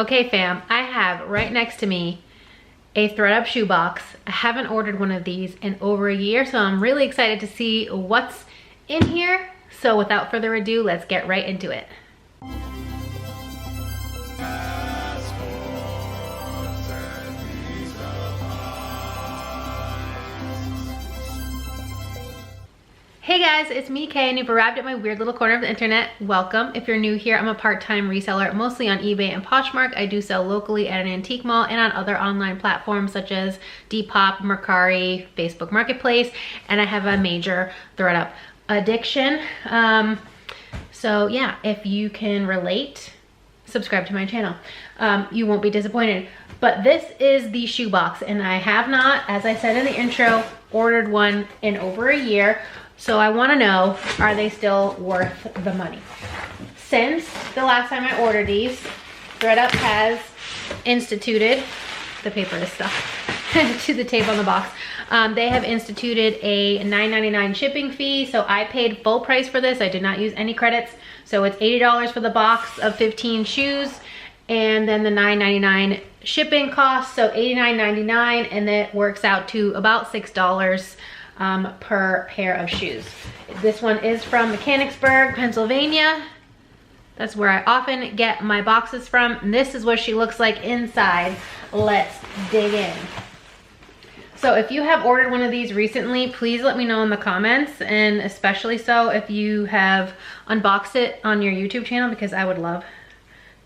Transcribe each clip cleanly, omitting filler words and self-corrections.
Okay fam, I have right next to me a ThredUp shoebox. I haven't ordered one of these in over a year, so I'm really excited to see what's in here. So without further ado, let's get right into it. Hey guys, it's me, Kay, and you've arrived at my weird little corner of the internet. Welcome. If you're new here, I'm a part-time reseller, mostly on eBay and Poshmark. I do sell locally at an antique mall and on other online platforms such as Depop, Mercari, Facebook Marketplace, and I have a major ThredUp addiction. So yeah, if you can relate, subscribe to my channel. You won't be disappointed. But this is the shoebox, and I have not, as I said in the intro, ordered one in over a year. So I want to know, are they still worth the money? Since the last time I ordered these, ThredUp has instituted, the paper is stuck to the tape on the box. They have instituted a $9.99 shipping fee. So I paid full price for this. I did not use any credits. So it's $80 for the box of 15 shoes. And then the $9.99 shipping cost. So $89.99, and that works out to about $6 per pair of shoes. This one is from Mechanicsburg, Pennsylvania. That's where I often get my boxes from. And this is what she looks like inside. Let's dig in. So if you have ordered one of these recently, please let me know in the comments, and especially so if you have unboxed it on your YouTube channel, because I would love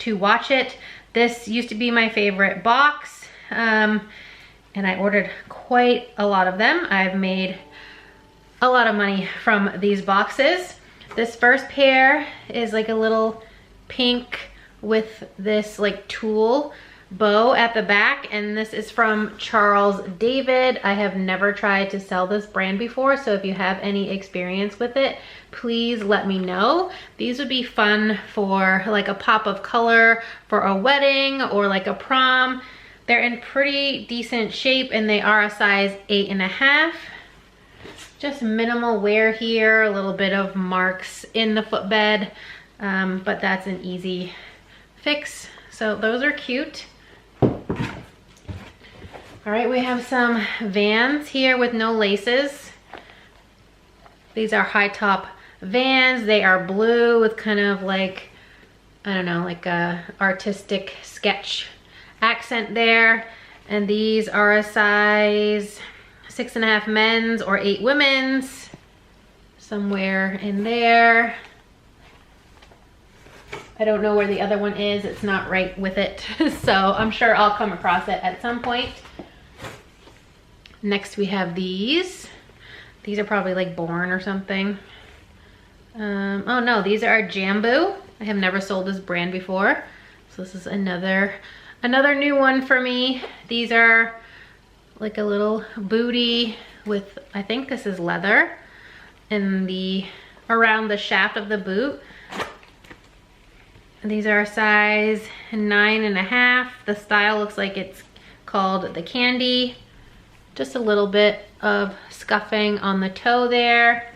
to watch it. This used to be my favorite box. And I ordered quite a lot of them. I've made a lot of money from these boxes. This first pair is like a little pink with this like tulle bow at the back, and this is from Charles David. I have never tried to sell this brand before, so if you have any experience with it, please let me know. These would be fun for like a pop of color for a wedding or like a prom. They're in pretty decent shape, and they are a size 8.5. Just minimal wear here, a little bit of marks in the footbed, but that's an easy fix. So those are cute. All right, we have some Vans here with no laces. These are high top Vans. They are blue with kind of like, I don't know, like a artistic sketch accent there. And these are a size 6.5 men's or 8 women's, somewhere in there. I don't know where the other one is. It's not right with it. So I'm sure I'll come across it at some point. Next we have these. These are probably like Born or something. Oh no, these are Jambu. I have never sold this brand before. So this is another new one for me. These are like a little booty with, I think this is leather, in the around the shaft of the boot. And these are a size 9.5. The style looks like it's called the Candy. Just a little bit of scuffing on the toe there.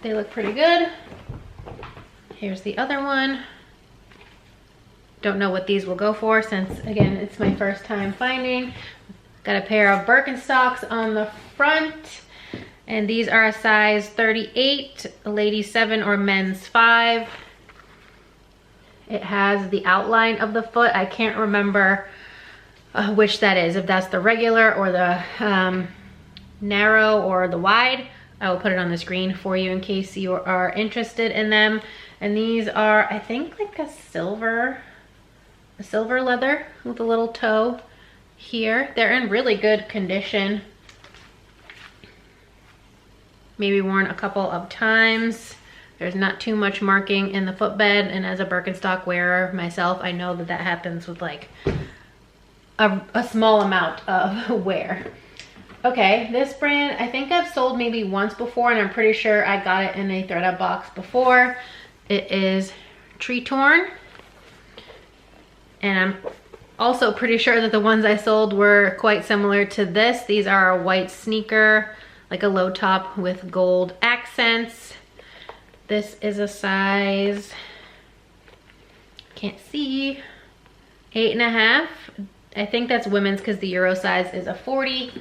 They look pretty good. Here's the other one. Don't know what these will go for, since again it's my first time finding. Got a pair of Birkenstocks on the front, and these are a size 38, ladies 7 or men's 5. It has the outline of the foot. I can't remember which that is, if that's the regular or the narrow or the wide. I will put it on the screen for you in case you are interested in them. And these are, I think, like a silver leather with a little toe here. They're in really good condition. Maybe worn a couple of times. There's not too much marking in the footbed, and as a Birkenstock wearer myself, I know that that happens with like a small amount of wear. Okay, this brand I think I've sold maybe once before, and I'm pretty sure I got it in a ThredUp box before. It is Tree Torn, and I'm also pretty sure that the ones I sold were quite similar to this. These are a white sneaker, like a low top with gold accents. This is a size, can't see, 8.5. I think that's women's because the Euro size is a 40.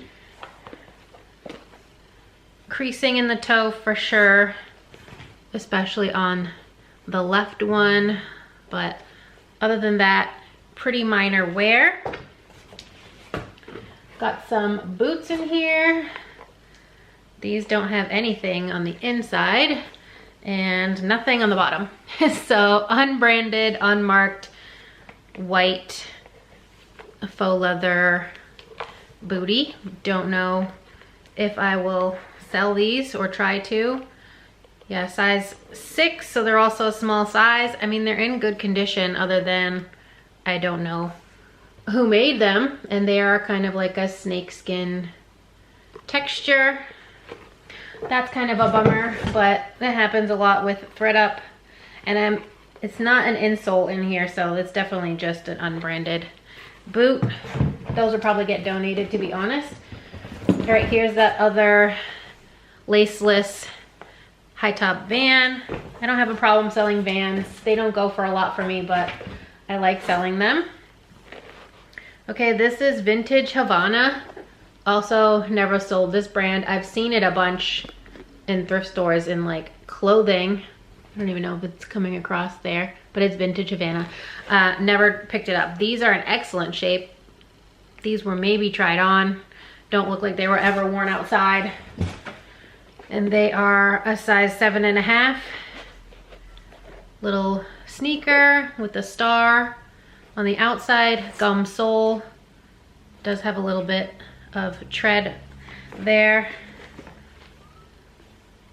Creasing in the toe for sure, especially on the left one, but other than that, pretty minor wear. Got some boots in here. These don't have anything on the inside and nothing on the bottom. So unbranded, unmarked, white faux leather booty. Don't know if I will sell these or try to. Yeah, size 6, so they're also a small size. I mean, they're in good condition other than I don't know who made them, and they are kind of like a snakeskin texture. That's kind of a bummer, but that happens a lot with ThredUp. And it's not an insole in here, so it's definitely just an unbranded boot. Those will probably get donated, to be honest. Right here's that other laceless high top Van. I don't have a problem selling Vans. They don't go for a lot for me, but I like selling them. Okay, this is vintage Havana. Also never sold this brand. I've seen it a bunch in thrift stores in like clothing. I don't even know if it's coming across there, but it's vintage Havana. Never picked it up. These are in excellent shape. These were maybe tried on. Don't look like they were ever worn outside. And they are a size 7.5. Little sneaker with a star on the outside, gum sole. Does have a little bit of tread there.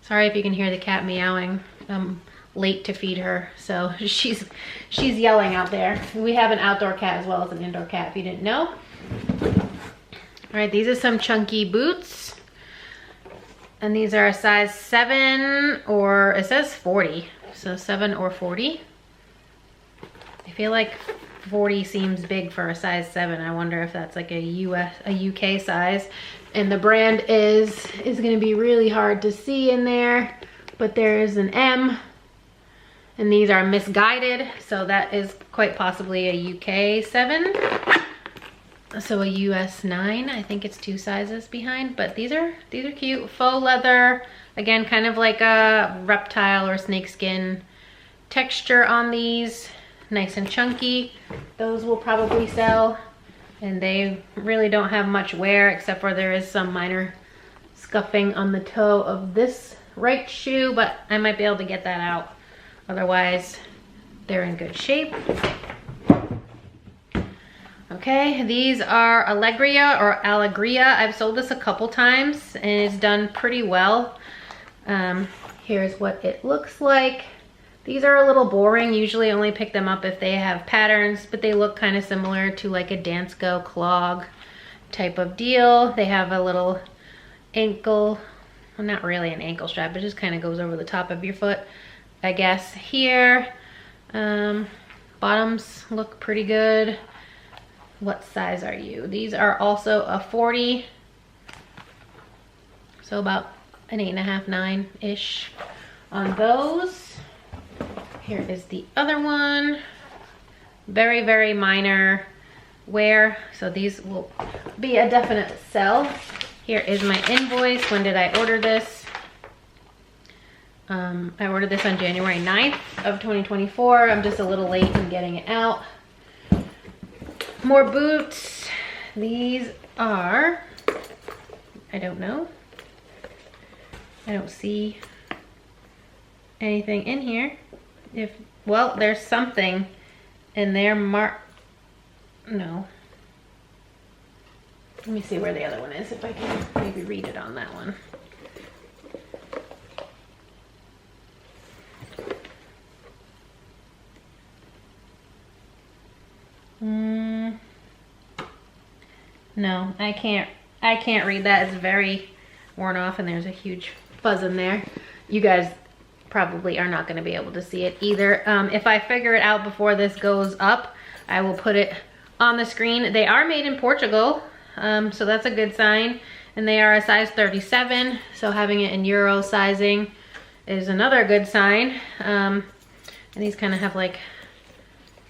Sorry if you can hear the cat meowing. I'm late to feed her, so she's yelling out there. We have an outdoor cat as well as an indoor cat, if you didn't know. All right, these are some chunky boots. And these are a size 7, or it says 40. So 7 or 40. I feel like 40 seems big for a size 7. I wonder if that's like a UK size. And the brand is gonna be really hard to see in there, but there is an M. And these are misguided, so that is quite possibly a UK 7. So a US 9, I think it's 2 sizes behind, but these are cute. Faux leather, again, kind of like a reptile or snakeskin texture on these. Nice and chunky. Those will probably sell, and they really don't have much wear except for there is some minor scuffing on the toe of this right shoe, but I might be able to get that out. Otherwise, they're in good shape. Okay, these are Allegria or Allegria. I've sold this a couple times and it's done pretty well. Here's what it looks like. These are a little boring. Usually only pick them up if they have patterns, but they look kind of similar to like a Dansko clog type of deal. They have a little ankle, well, not really an ankle strap, it just kind of goes over the top of your foot, I guess, here. Bottoms look pretty good. What size are you? These are also a 40. So about an 8.5, 9-ish on those. Here is the other one. Very, very minor wear. So these will be a definite sell. Here is my invoice. When did I order this? I ordered this on January 9th of 2024. I'm just a little late in getting it out. More boots. These are, I don't know. I don't see anything in here. Well, there's something in there. No. Let me see where the other one is, if I can maybe read it on that one. No, I can't read that. It's very worn off and there's a huge fuzz in there. You guys probably are not going to be able to see it either. If I figure it out before this goes up, I will put it on the screen. They are made in Portugal, so that's a good sign. And they are a size 37, so having it in Euro sizing is another good sign. And these kind of have like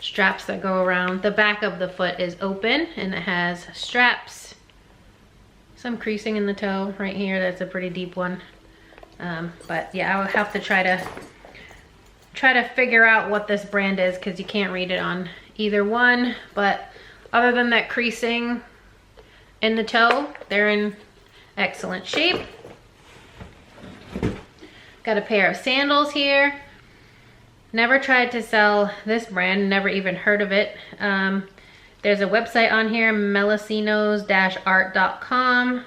straps that go around. The back of the foot is open and it has straps. Some creasing in the toe right here. That's a pretty deep one. But yeah, I'll have to try to figure out what this brand is because you can't read it on either one. But other than that creasing in the toe, they're in excellent shape. Got a pair of sandals here. Never tried to sell this brand, never even heard of it. There's a website on here, melicinos-art.com.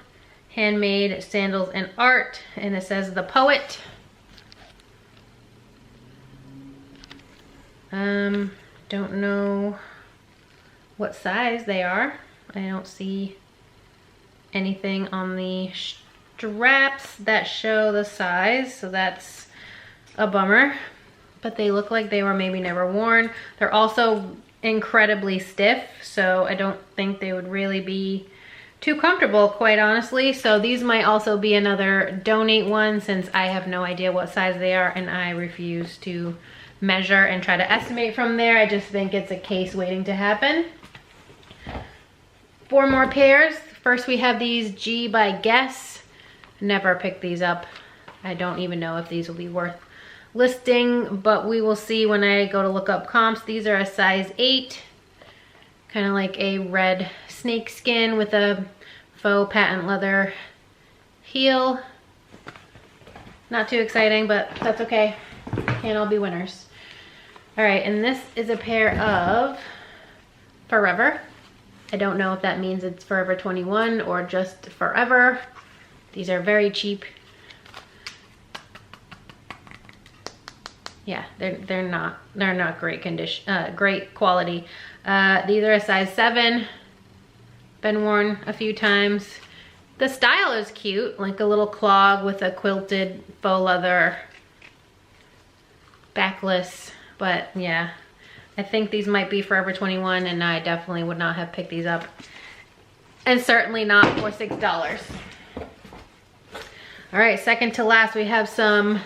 Handmade sandals and art, and it says The Poet. Don't know what size they are. I don't see anything on the straps that show the size, so that's a bummer. But they look like they were maybe never worn. They're also incredibly stiff, so I don't think they would really be too comfortable, quite honestly. So these might also be another donate one since I have no idea what size they are and I refuse to measure and try to estimate from there. I just think it's a case waiting to happen. 4 more pairs. First we have these G by Guess. Never picked these up. I don't even know if these will be worth listing, but we will see when I go to look up comps. These are a size 8, kind of like a red snake skin with a faux patent leather heel. Not too exciting, but that's okay. Can't all be winners. All right, and this is a pair of Forever. I don't know if that means it's Forever 21 or just Forever. These are very cheap. Yeah, they're not great condition, great quality. These are a size 7. Been worn a few times. The style is cute, like a little clog with a quilted faux leather backless. But yeah, I think these might be Forever 21, and I definitely would not have picked these up, and certainly not for $6. All right, second to last, we have some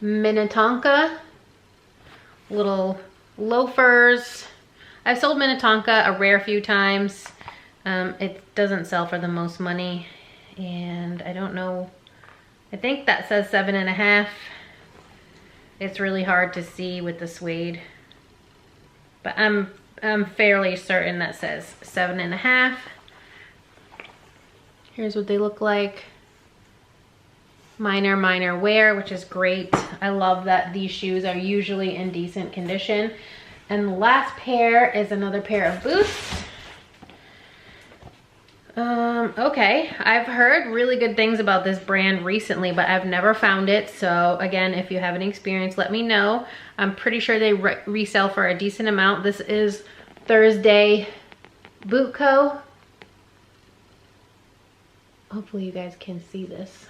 Minnetonka little loafers. I've sold Minnetonka a rare few times. It doesn't sell for the most money, and I don't know, I think that says 7.5. It's really hard to see with the suede, but I'm fairly certain that says 7.5. Here's what they look like. Minor wear, which is great. I love that these shoes are usually in decent condition. And the last pair is another pair of boots. Okay, I've heard really good things about this brand recently, but I've never found it. So again, if you have any experience, let me know. I'm pretty sure they resell for a decent amount. This is Thursday Boot Co. Hopefully you guys can see this.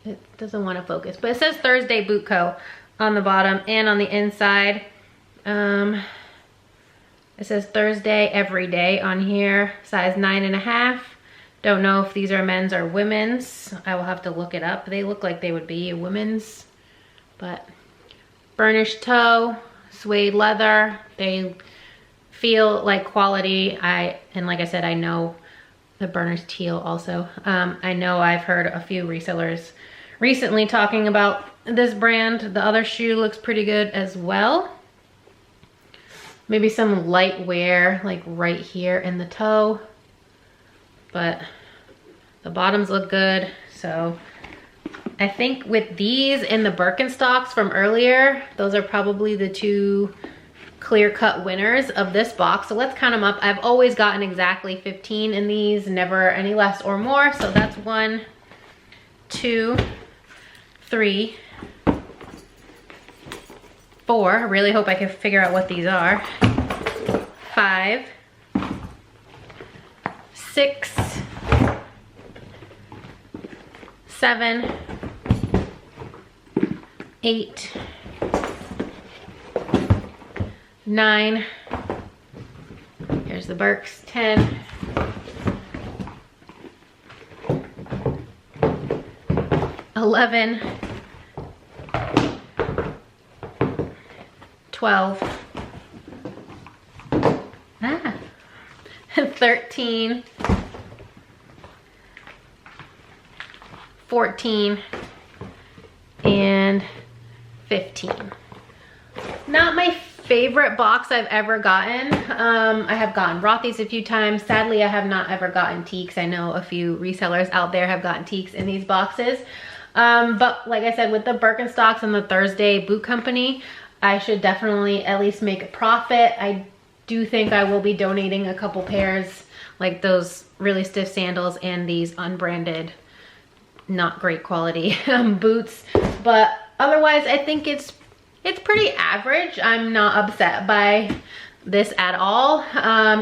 It doesn't want to focus, but it says Thursday Boot Co. on the bottom and on the inside. It says Thursday every day on here, size 9.5. Don't know if these are men's or women's. I will have to look it up. They look like they would be a women's, but burnished toe, suede leather. They feel like quality. And like I said, I know the burnished teal also. I know I've heard a few resellers recently talking about this brand. The other shoe looks pretty good as well. Maybe some light wear like right here in the toe, but the bottoms look good. So I think with these and the Birkenstocks from earlier, those are probably the 2 clear-cut winners of this box. So let's count them up. I've always gotten exactly 15 in these, never any less or more. So that's 1, 2, 3, 4. I really hope I can figure out what these are. 5, 6, 7, 8, 9. Here's the Birks. 10. 11. 12. 13, 14, and 15. Not my favorite box I've ever gotten. I have gotten Rothy's a few times. Sadly, I have not ever gotten teaks. I know a few resellers out there have gotten teaks in these boxes. But like I said, with the Birkenstocks and the Thursday Boot Company, I should definitely at least make a profit. I do think I will be donating a couple pairs, like those really stiff sandals and these unbranded, not great quality boots. But otherwise, I think it's pretty average. I'm not upset by this at all.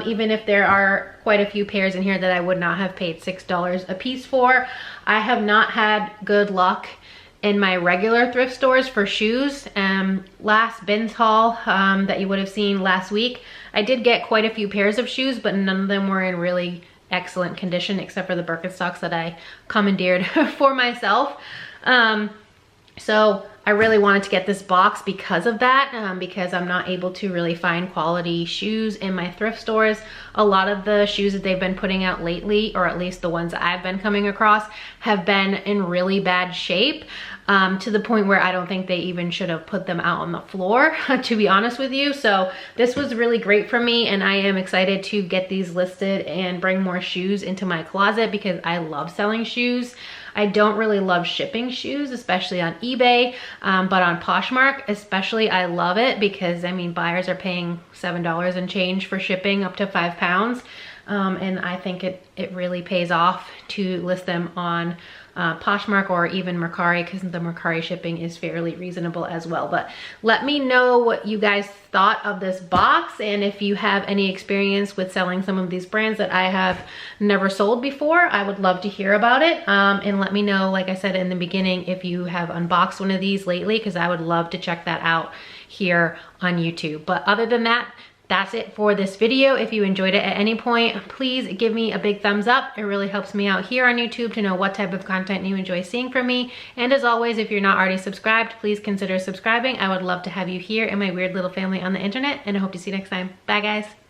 Even if there are quite a few pairs in here that I would not have paid $6 a piece for. I have not had good luck in my regular thrift stores for shoes. Last bins haul that you would have seen last week, I did get quite a few pairs of shoes, but none of them were in really excellent condition except for the Birkenstocks that I commandeered for myself. So I really wanted to get this box because of that, because I'm not able to really find quality shoes in my thrift stores. A lot of the shoes that they've been putting out lately, or at least the ones I've been coming across, have been in really bad shape, to the point where I don't think they even should have put them out on the floor, to be honest with you. So this was really great for me, and I am excited to get these listed and bring more shoes into my closet because I love selling shoes. I don't really love shipping shoes, especially on eBay, but on Poshmark especially, I love it because, I mean, buyers are paying $7 and change for shipping up to 5 pounds. And I think it really pays off to list them on Poshmark or even Mercari, because the Mercari shipping is fairly reasonable as well. But let me know what you guys thought of this box, and if you have any experience with selling some of these brands that I have never sold before, I would love to hear about it. And let me know, like I said in the beginning, if you have unboxed one of these lately, because I would love to check that out here on YouTube. But other than that, that's it for this video. If you enjoyed it at any point, please give me a big thumbs up. It really helps me out here on YouTube to know what type of content you enjoy seeing from me. And as always, if you're not already subscribed, please consider subscribing. I would love to have you here in my weird little family on the internet, and I hope to see you next time. Bye, guys.